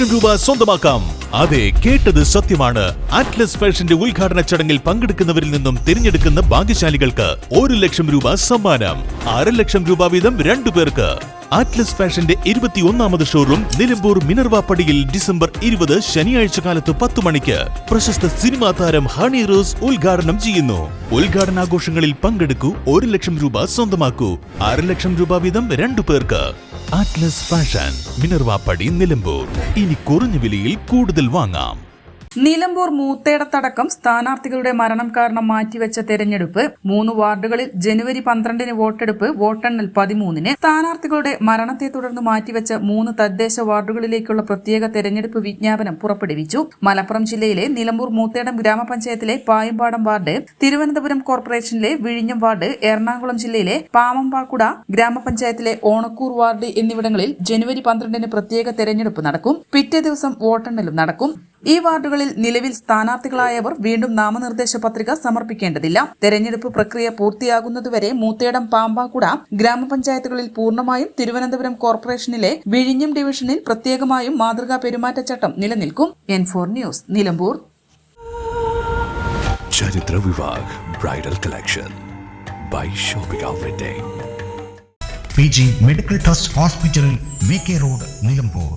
ലക്ഷം രൂപ സ്വന്തമാക്കാം. അതെ, കേട്ടത് സത്യമാണ്. അറ്റ്ലസ് ഫാഷന്റെ ഉദ്ഘാടന ചടങ്ങിൽ പങ്കെടുക്കുന്നവരിൽ നിന്നും തിരഞ്ഞെടുക്കുന്ന ഭാഗ്യശാലികൾക്ക് 1 ലക്ഷം രൂപ സമ്മാനം. 6 ലക്ഷം രൂപ വീതം 2 പേർക്ക്. അറ്റ്ലസ് ഫാഷന്റെ 21ാമത് ഷോറൂം നിലമ്പൂർ മിനർവ പടിയിൽ ഡിസംബർ 20 ശനിയാഴ്ച കാലത്ത് 10 മണിക്ക് പ്രശസ്ത സിനിമാ താരം ഹണി റോസ് ഉദ്ഘാടനം ചെയ്യുന്നു. ഉദ്ഘാടനാഘോഷങ്ങളിൽ പങ്കെടുക്കൂ, 1 ലക്ഷം രൂപ സ്വന്തമാക്കൂ. 6 ലക്ഷം രൂപ വീതം 2 പേർക്ക്. അറ്റ്ലസ് ഫാഷൻ, മിനർവ പടി, നിലമ്പൂർ. ഇനി കുറഞ്ഞ വിലയിൽ കൂടുതൽ വാങ്ങാം. നിലമ്പൂർ മൂത്തേടത്തടക്കം സ്ഥാനാർത്ഥികളുടെ മരണം കാരണം മാറ്റിവെച്ച തെരഞ്ഞെടുപ്പ്. 3 വാർഡുകളിൽ ജനുവരി 12 വോട്ടെടുപ്പ്, വോട്ടെണ്ണൽ 13. സ്ഥാനാർത്ഥികളുടെ മരണത്തെ തുടർന്ന് മാറ്റിവെച്ച 3 തദ്ദേശ വാർഡുകളിലേക്കുള്ള പ്രത്യേക തെരഞ്ഞെടുപ്പ് വിജ്ഞാപനം പുറപ്പെടുവിച്ചു. മലപ്പുറം ജില്ലയിലെ നിലമ്പൂർ മൂത്തേടം ഗ്രാമപഞ്ചായത്തിലെ പായമ്പാടം വാർഡ്, തിരുവനന്തപുരം കോർപ്പറേഷനിലെ വിഴിഞ്ഞം വാർഡ്, എറണാകുളം ജില്ലയിലെ പാമമ്പാക്കുട ഗ്രാമപഞ്ചായത്തിലെ ഓണക്കൂർ വാർഡ് എന്നിവിടങ്ങളിൽ ജനുവരി 12 പ്രത്യേക തെരഞ്ഞെടുപ്പ് നടക്കും. പിറ്റേ ദിവസം വോട്ടെണ്ണലും നടക്കും. ഈ വാർഡുകളിൽ നിലവിൽ സ്ഥാനാർത്ഥികളായവർ വീണ്ടും നാമനിർദ്ദേശ പത്രിക സമർപ്പിക്കേണ്ടതില്ല. തെരഞ്ഞെടുപ്പ് പ്രക്രിയ പൂർത്തിയാകുന്നതുവരെ മൂത്തേടം, പാമ്പാക്കുട ഗ്രാമപഞ്ചായത്തുകളിൽ പൂർണ്ണമായും, തിരുവനന്തപുരം കോർപ്പറേഷനിലെ വിഴിഞ്ഞം ഡിവിഷനിൽ പ്രത്യേകമായും മാതൃകാ പെരുമാറ്റച്ചട്ടം നിലനിൽക്കും. N4 news, Nilambur. Charithra Vivah bridal collection by shopping outlet. PG medical trust hospital, VK road, Nilambur.